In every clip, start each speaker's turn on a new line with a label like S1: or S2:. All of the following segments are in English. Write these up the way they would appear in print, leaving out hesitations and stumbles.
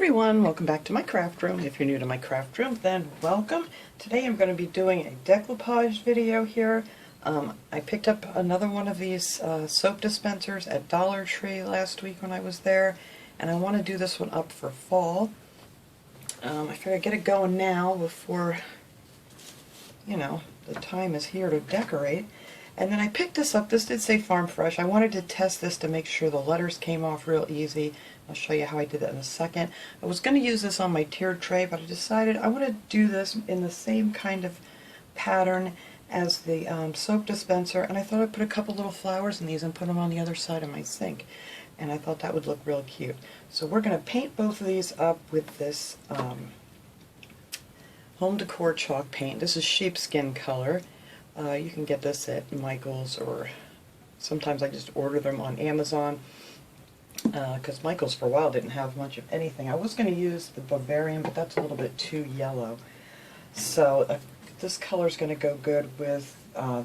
S1: everyone, welcome back to my craft room. If you're new to my craft room, then welcome. Today I'm going to be doing a decoupage video here. I picked up another one of these soap dispensers at Dollar Tree last week when I was there, and I want to do this one up for fall. I figured I'd get it going now before, you know, the time is here to decorate. And then I picked this up. This did say Farm Fresh. I wanted to test this to make sure the letters came off real easy. I'll show you how I did that in a second. I was going to use this on my tiered tray, but I decided I want to do this in the same kind of pattern as the soap dispenser, and I thought I'd put a couple little flowers in these and put them on the other side of my sink. And I thought that would look real cute. So we're going to paint both of these up with this home decor chalk paint. This is sheepskin color. You can get this at Michael's, or sometimes I just order them on Amazon, because Michael's for a while didn't have much of anything. I was going to use the Bavarian, but that's a little bit too yellow. So this color is going to go good with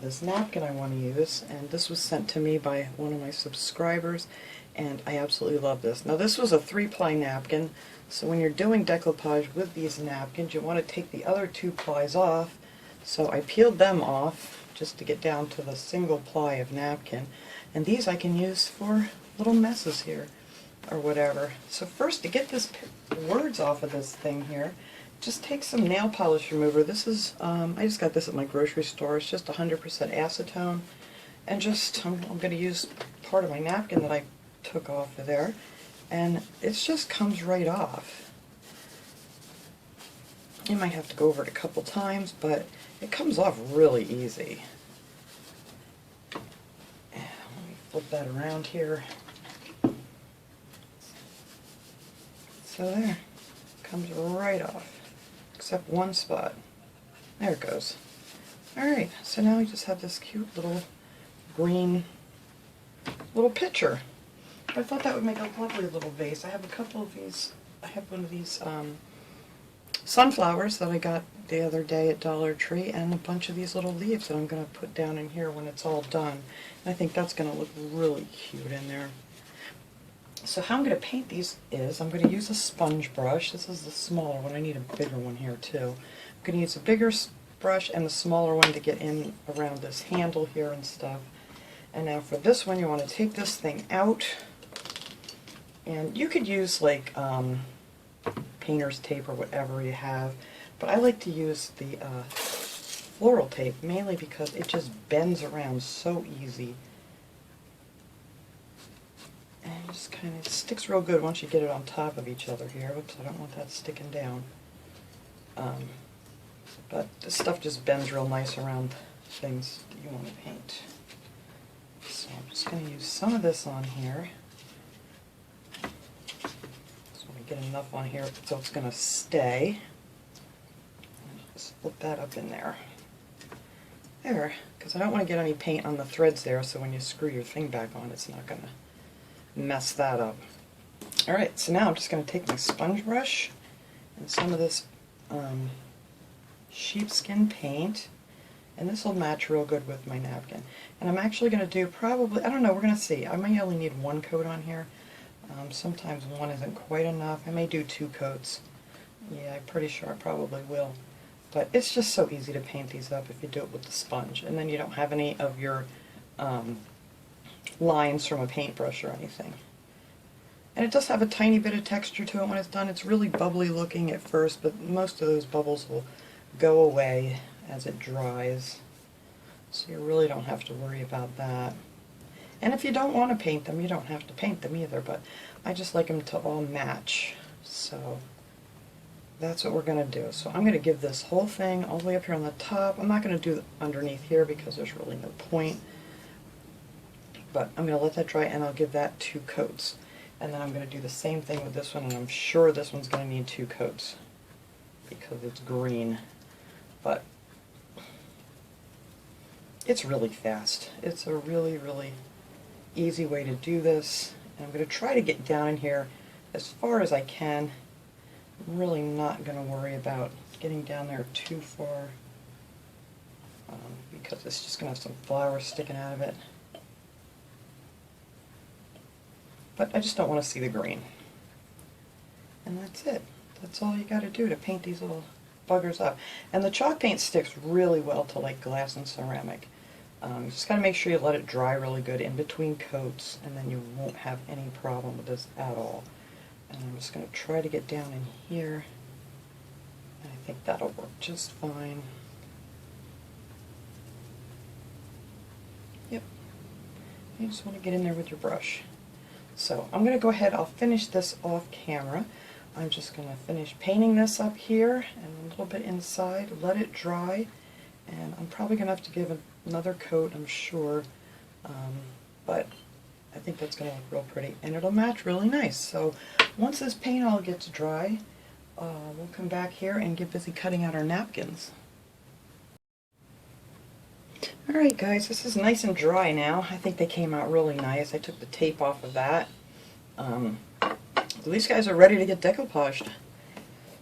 S1: this napkin I want to use, and this was sent to me by one of my subscribers, and I absolutely love this. Now this was a 3-ply napkin, so when you're doing decoupage with these napkins, you want to take the other 2 plies off. So I peeled them off just to get down to the single ply of napkin, and these I can use for little messes here or whatever. So first, to get this words off of this thing here, just take some nail polish remover. This is I just got this at my grocery store. It's just 100% acetone, and just I'm going to use part of my napkin that I took off of there, and it just comes right off. You might have to go over it a couple times, but it comes off really easy. And let me flip that around here. So there, comes right off, except one spot. There it goes. Alright, so now we just have this cute little green little pitcher. I thought that would make a lovely little vase. I have a couple of these. I have one of these sunflowers that I got the other day at Dollar Tree, and a bunch of these little leaves that I'm going to put down in here when it's all done. And I think that's going to look really cute in there. So how I'm going to paint these is I'm going to use a sponge brush. This is the smaller one. I need a bigger one here too. I'm going to use a bigger brush and the smaller one to get in around this handle here and stuff. And now for this one, you want to take this thing out, and you could use like painter's tape or whatever you have, but I like to use the floral tape mainly because it just bends around so easy, and it just kind of sticks real good once you get it on top of each other here. Oops, I don't want that sticking down. But this stuff just bends real nice around things that you want to paint. So I'm just going to use some of this on here. Get enough on here so it's going to stay. Just flip that up in there. There, because I don't want to get any paint on the threads there, so when you screw your thing back on, it's not going to mess that up. Alright, so now I'm just going to take my sponge brush and some of this sheepskin paint, and this will match real good with my napkin. And I'm actually going to do probably, I don't know, we're going to see. I may only need 1 coat on here. Sometimes 1 isn't quite enough. I may do 2 coats. Yeah, I'm pretty sure I probably will. But it's just so easy to paint these up if you do it with the sponge. And then you don't have any of your lines from a paintbrush or anything. And it does have a tiny bit of texture to it when it's done. It's really bubbly looking at first, but most of those bubbles will go away as it dries. So you really don't have to worry about that. And if you don't want to paint them, you don't have to paint them either, but I just like them to all match. So that's what we're going to do. So I'm going to give this whole thing all the way up here on the top. I'm not going to do underneath here because there's really no point. But I'm going to let that dry, and I'll give that 2 coats. And then I'm going to do the same thing with this one, and I'm sure this one's going to need 2 coats because it's green. But it's really fast. It's a really, really easy way to do this, and I'm going to try to get down in here as far as I can. I'm really not going to worry about getting down there too far because it's just going to have some flowers sticking out of it. But I just don't want to see the green. And that's it. That's all you got to do to paint these little buggers up. And the chalk paint sticks really well to like glass and ceramic. You just got to make sure you let it dry really good in between coats, and then you won't have any problem with this at all. And I'm just going to try to get down in here. And I think that'll work just fine. Yep. You just want to get in there with your brush. So I'm going to go ahead, I'll finish this off camera. I'm just going to finish painting this up here and a little bit inside, let it dry, and I'm probably going to have to give another coat, I'm sure, but I think that's going to look real pretty, and it'll match really nice. So once this paint all gets dry, we'll come back here and get busy cutting out our napkins. Alright guys, this is nice and dry now. I think they came out really nice. I took the tape off of that. These guys are ready to get decoupaged.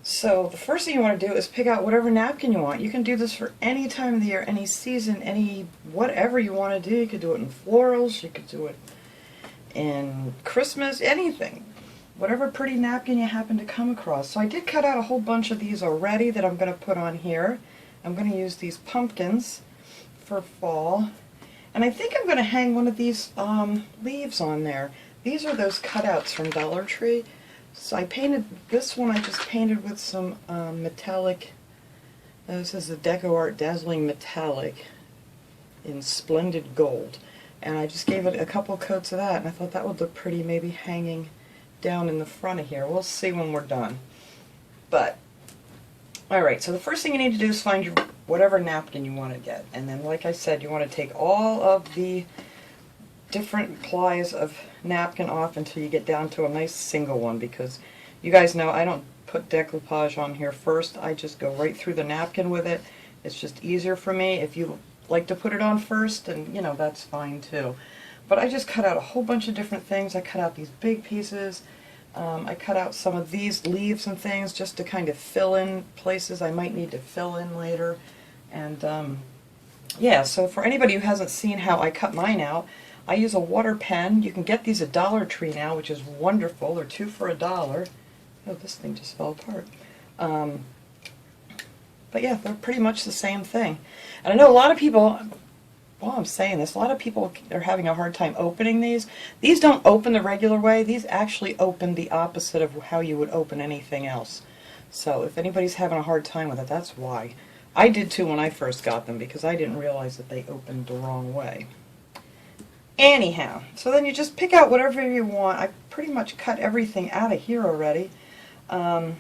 S1: So the first thing you want to do is pick out whatever napkin you want. You can do this for any time of the year, any season, any whatever you want to do. You could do it in florals, you could do it in Christmas, anything. Whatever pretty napkin you happen to come across. So I did cut out a whole bunch of these already that I'm going to put on here. I'm going to use these pumpkins for fall. And I think I'm going to hang one of these leaves on there. These are those cutouts from Dollar Tree. So I painted, this one I just painted with some metallic, this is a Deco Art Dazzling Metallic in Splendid Gold. And I just gave it a couple coats of that, and I thought that would look pretty maybe hanging down in the front of here. We'll see when we're done. But, alright, so the first thing you need to do is find your whatever napkin you want to get. And then, like I said, you want to take all of the different plies of napkin off until you get down to a nice single one, because you guys know I don't put decoupage on here first. I just go right through the napkin with it. It's just easier for me. If you like to put it on first, and you know, that's fine too. But I just cut out a whole bunch of different things. I cut out these big pieces. I cut out some of these leaves and things just to kind of fill in places I might need to fill in later. And yeah, so for anybody who hasn't seen how I cut mine out, I use a water pen. You can get these at Dollar Tree now, which is wonderful. They're 2 for $1. Oh, this thing just fell apart. But yeah, they're pretty much the same thing. And I know a lot of people, while I'm saying this, a lot of people are having a hard time opening these. These don't open the regular way. These actually open the opposite of how you would open anything else. So if anybody's having a hard time with it, that's why. I did too when I first got them, because I didn't realize that they opened the wrong way. Anyhow, so then you just pick out whatever you want. I pretty much cut everything out of here already. But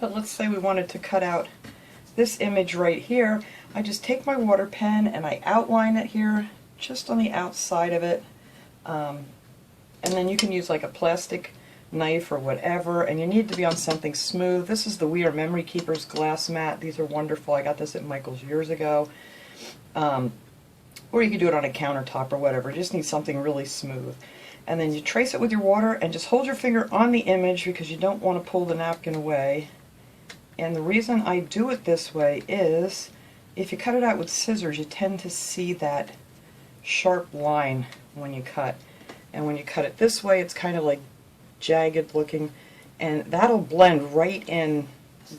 S1: let's say we wanted to cut out this image right here. I just take my water pen and I outline it here, just on the outside of it. And then you can use like a plastic knife or whatever, and you need to be on something smooth. This is the We Are Memory Keepers glass mat. These are wonderful. I got this at Michael's years ago. Or you could do it on a countertop or whatever. You just need something really smooth. And then you trace it with your water and just hold your finger on the image, because you don't want to pull the napkin away. And the reason I do it this way is, if you cut it out with scissors, you tend to see that sharp line when you cut. And when you cut it this way, it's kind of like jagged looking, and that'll blend right in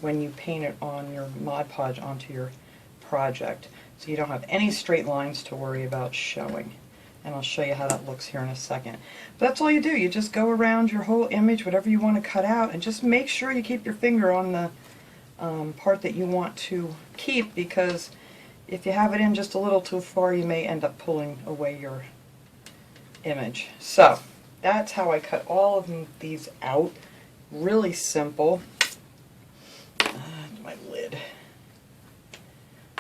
S1: when you paint it on your Mod Podge onto your project. So you don't have any straight lines to worry about showing. And I'll show you how that looks here in a second. But that's all you do. You just go around your whole image, whatever you want to cut out, and just make sure you keep your finger on the part that you want to keep, because if you have it in just a little too far, you may end up pulling away your image. So that's how I cut all of these out. Really simple. My lid.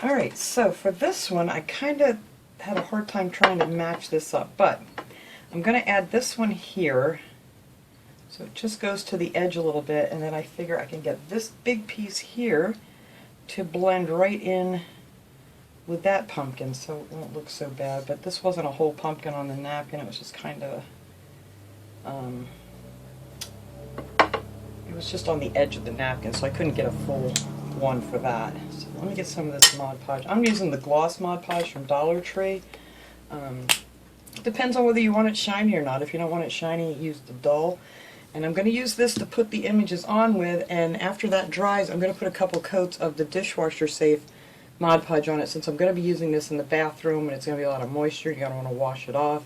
S1: Alright, so for this one, I kind of had a hard time trying to match this up, but I'm going to add this one here, so it just goes to the edge a little bit, and then I figure I can get this big piece here to blend right in with that pumpkin, so it won't look so bad. But this wasn't a whole pumpkin on the napkin, it was just kind of, it was just on the edge of the napkin, so I couldn't get a full one for that. So let me get some of this Mod Podge. I'm using the gloss Mod Podge from Dollar Tree. Depends on whether you want it shiny or not. If you don't want it shiny, use the dull. And I'm going to use this to put the images on with, and after that dries, I'm going to put a couple coats of the dishwasher safe Mod Podge on it, since I'm going to be using this in the bathroom and it's going to be a lot of moisture. You're going to want to wash it off.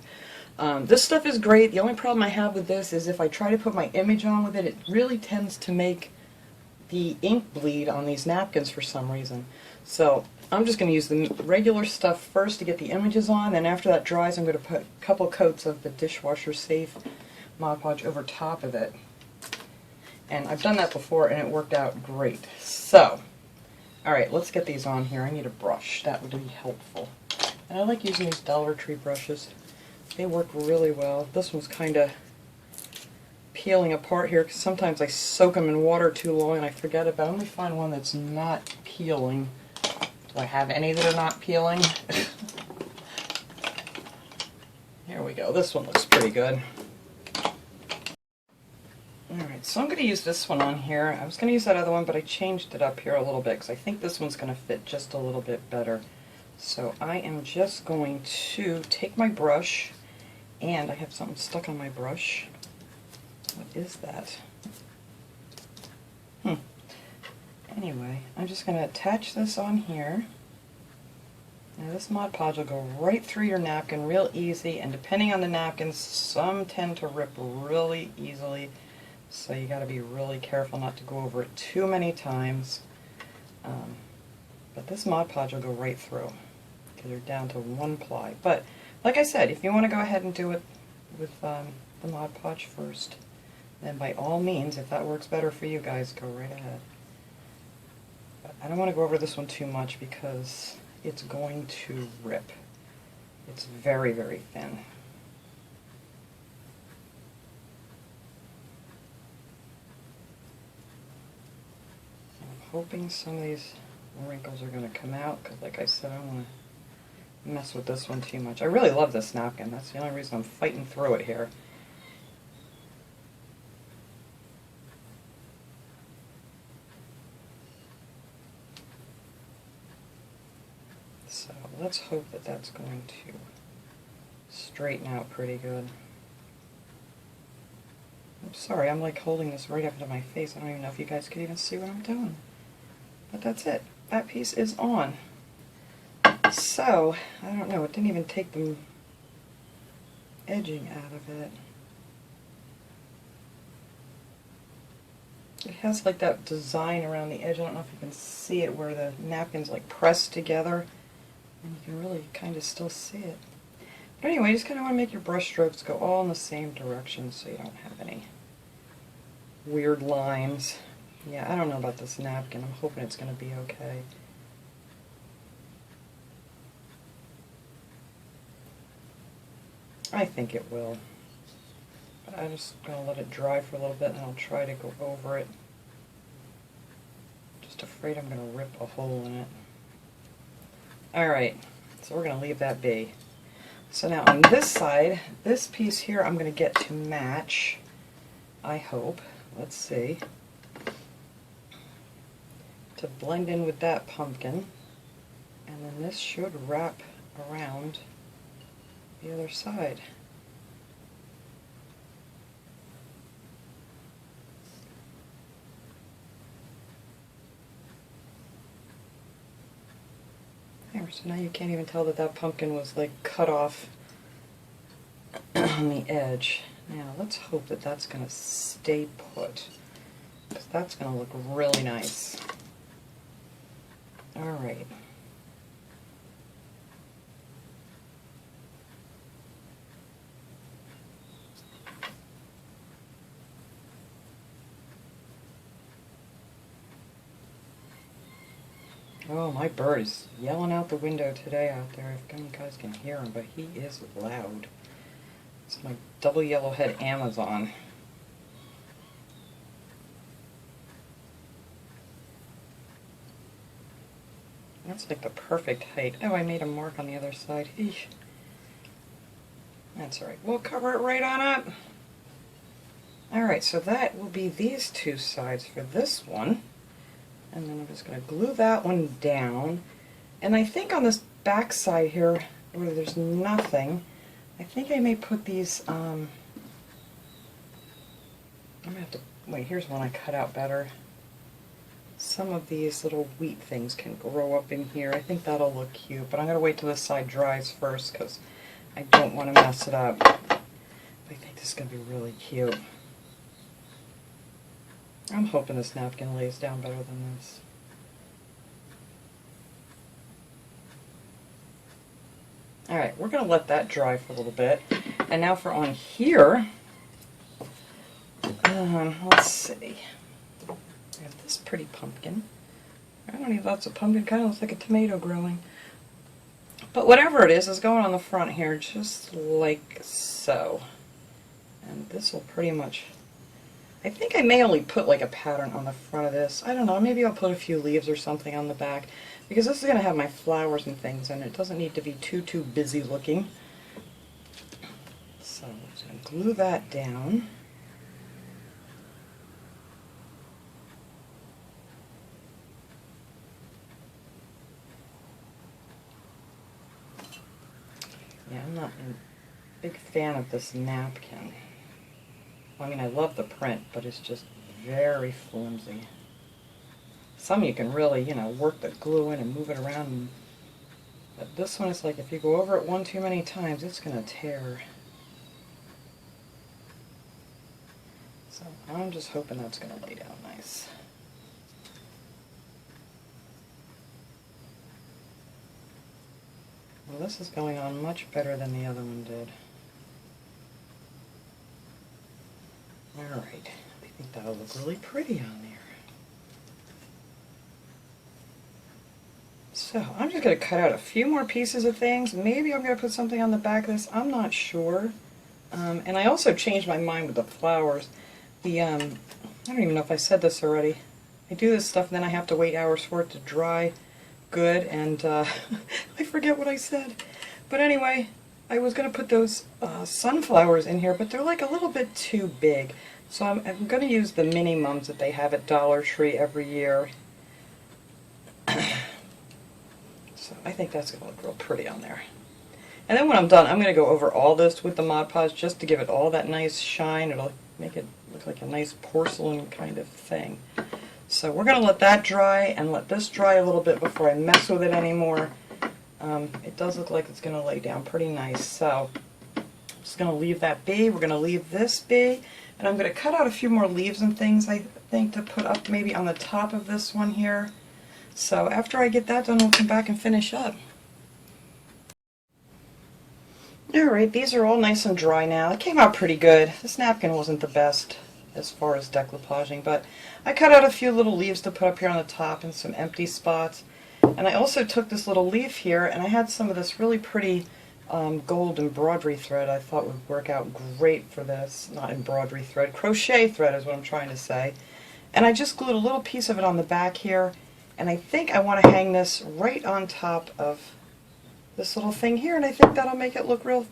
S1: This stuff is great. The only problem I have with this is if I try to put my image on with it, it really tends to make the ink bleed on these napkins for some reason. So I'm just going to use the regular stuff first to get the images on, and after that dries, I'm going to put a couple coats of the dishwasher safe Mod Podge over top of it. And I've done that before and it worked out great. So, alright, let's get these on here. I need a brush. That would be helpful. And I like using these Dollar Tree brushes. They work really well. This one's kind of peeling apart here because sometimes I soak them in water too long and I forget about it. Let me find one that's not peeling. Do I have any that are not peeling? Here we go. This one looks pretty good. Alright, so I'm going to use this one on here. I was going to use that other one, but I changed it up here a little bit because I think this one's going to fit just a little bit better. So I am just going to take my brush, and I have something stuck on my brush. What is that? Anyway, I'm just going to attach this on here. Now this Mod Podge will go right through your napkin real easy, and depending on the napkins, some tend to rip really easily. So you got to be really careful not to go over it too many times. But this Mod Podge will go right through because you're down to one ply. But like I said, if you want to go ahead and do it with the Mod Podge first, then by all means, if that works better for you guys, go right ahead. But I don't want to go over this one too much because it's going to rip. It's very, very thin. Hoping some of these wrinkles are going to come out because, like I said, I don't want to mess with this one too much. I really love this napkin. That's the only reason I'm fighting through it here. So let's hope that that's going to straighten out pretty good. I'm sorry, I'm like holding this right up into my face. I don't even know if you guys could even see what I'm doing. But that's it. That piece is on. So, I don't know, it didn't even take the edging out of it. It has like that design around the edge. I don't know if you can see it where the napkin's like pressed together. And you can really kind of still see it. But anyway, you just kind of want to make your brush strokes go all in the same direction so you don't have any weird lines. Yeah, I don't know about this napkin. I'm hoping it's going to be okay. I think it will. But I'm just going to let it dry for a little bit and I'll try to go over it. Just afraid I'm going to rip a hole in it. Alright, so we're going to leave that be. So now on this side, this piece here I'm going to get to match, I hope. Let's see. To blend in with that pumpkin. And then this should wrap around the other side. There, so now you can't even tell that that pumpkin was like cut off on the edge. Now let's hope that that's going to stay put, because that's going to look really nice. Alright. Oh, my bird is yelling out the window today out there. If you guys can hear him, but he is loud. It's my double yellowhead Amazon. That's like the perfect height. Oh, I made a mark on the other side. Eesh. That's alright. We'll cover it right on up. Alright, so that will be these two sides for this one. And then I'm just going to glue that one down. And I think on this back side here, where there's nothing, I think I may put these I'm gonna have to, wait, here's one I cut out better. Some of these little wheat things can grow up in here. I think that'll look cute, but I'm gonna wait till this side dries first because I don't want to mess it up. I think this is gonna be really cute. I'm hoping this napkin lays down better than this. Alright, we're going to let that dry for a little bit. And now for on here, let's see. I have this pretty pumpkin. I don't even know if that's a pumpkin, kind of looks like a tomato growing. But whatever it is going on the front here, just like so. And this will pretty much, I think I may only put like a pattern on the front of this. I don't know, maybe I'll put a few leaves or something on the back. Because this is going to have my flowers and things, and it doesn't need to be too busy looking. So I'm just going to glue that down. Yeah, I'm not a big fan of this napkin. I mean, I love the print, but it's just very flimsy. Some you can really, you know, work the glue in and move it around. But this one is like, if you go over it one too many times, it's going to tear. So I'm just hoping that's going to lay down nice. Well, this is going on much better than the other one did. Alright, I think that'll look really pretty on there. So I'm just going to cut out a few more pieces of things. Maybe I'm going to put something on the back of this. I'm not sure. And I also changed my mind with the flowers. I don't even know if I said this already. I do this stuff and then I have to wait hours for it to dry good, and I forget what I said. But anyway, I was going to put those sunflowers in here, but they're like a little bit too big. So I'm going to use the mini mums that they have at Dollar Tree every year. So I think that's going to look real pretty on there. And then when I'm done, I'm going to go over all this with the Mod Podge just to give it all that nice shine. It'll make it look like a nice porcelain kind of thing. So we're going to let that dry and let this dry a little bit before I mess with it anymore. It does look like it's going to lay down pretty nice. So I'm just going to leave that be. We're going to leave this be. And I'm going to cut out a few more leaves and things, I think, to put up maybe on the top of this one here. So after I get that done, we'll come back and finish up. Alright, these are all nice and dry now. It came out pretty good. This napkin wasn't the best as far as decoupaging, but I cut out a few little leaves to put up here on the top and some empty spots. And I also took this little leaf here, and I had some of this really pretty gold embroidery thread I thought would work out great for this. Not embroidery thread, crochet thread is what I'm trying to say. And I just glued a little piece of it on the back here, and I think I want to hang this right on top of this little thing here, and I think that'll make it look real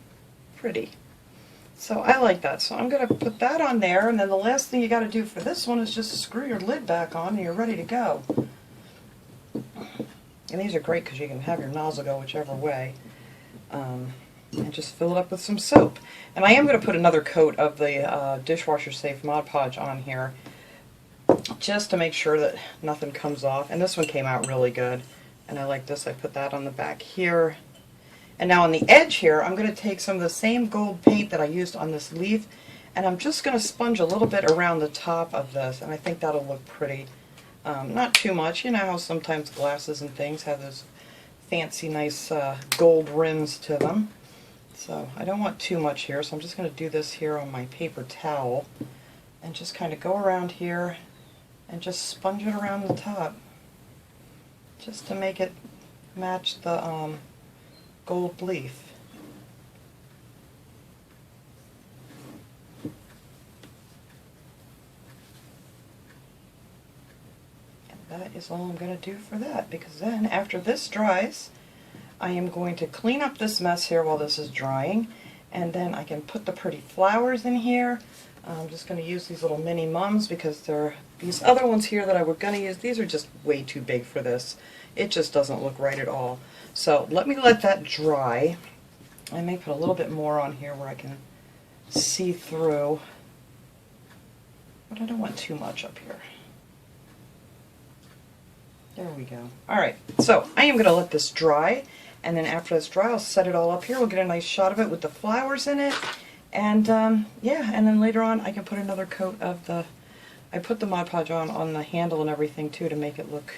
S1: pretty. So I like that. So I'm going to put that on there, and then the last thing you got to do for this one is just screw your lid back on and you're ready to go. And these are great because you can have your nozzle go whichever way. And just fill it up with some soap. And I am going to put another coat of the dishwasher safe Mod Podge on here just to make sure that nothing comes off. And this one came out really good. And I like this. I put that on the back here. And now on the edge here, I'm going to take some of the same gold paint that I used on this leaf, and I'm just going to sponge a little bit around the top of this, and I think that'll look pretty. Not too much. You know how sometimes glasses and things have those fancy, nice gold rims to them. So I don't want too much here, so I'm just going to do this here on my paper towel, and just kind of go around here, and just sponge it around the top, just to make it match the gold leaf. And that is all I'm going to do for that, because then after this dries, I am going to clean up this mess here while this is drying, and then I can put the pretty flowers in here. I'm just going to use these little mini mums because they're these other ones here that I were going to use. These are just way too big for this. It just doesn't look right at all. So let me let that dry. I may put a little bit more on here where I can see through. but I don't want too much up here. There we go. Alright, so I am going to let this dry, and then after it's dry I'll set it all up here. We'll get a nice shot of it with the flowers in it, and yeah, and then later on I can put another coat of the, I put the Mod Podge on the handle and everything too to make it look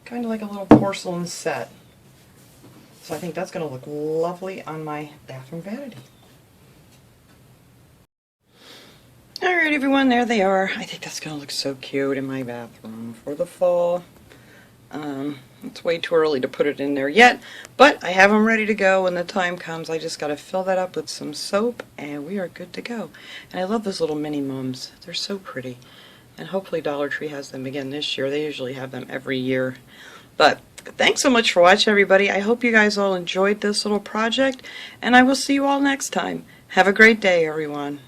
S1: kind of like a little porcelain set. So I think that's going to look lovely on my bathroom vanity. Alright everyone, there they are. I think that's going to look so cute in my bathroom for the fall. It's way too early to put it in there yet, but I have them ready to go when the time comes. I just got to fill that up with some soap and we are good to go. And I love those little mini mums. They're so pretty. And hopefully Dollar Tree has them again this year. They usually have them every year. But thanks so much for watching everybody. I hope you guys all enjoyed this little project and I will see you all next time. Have a great day everyone.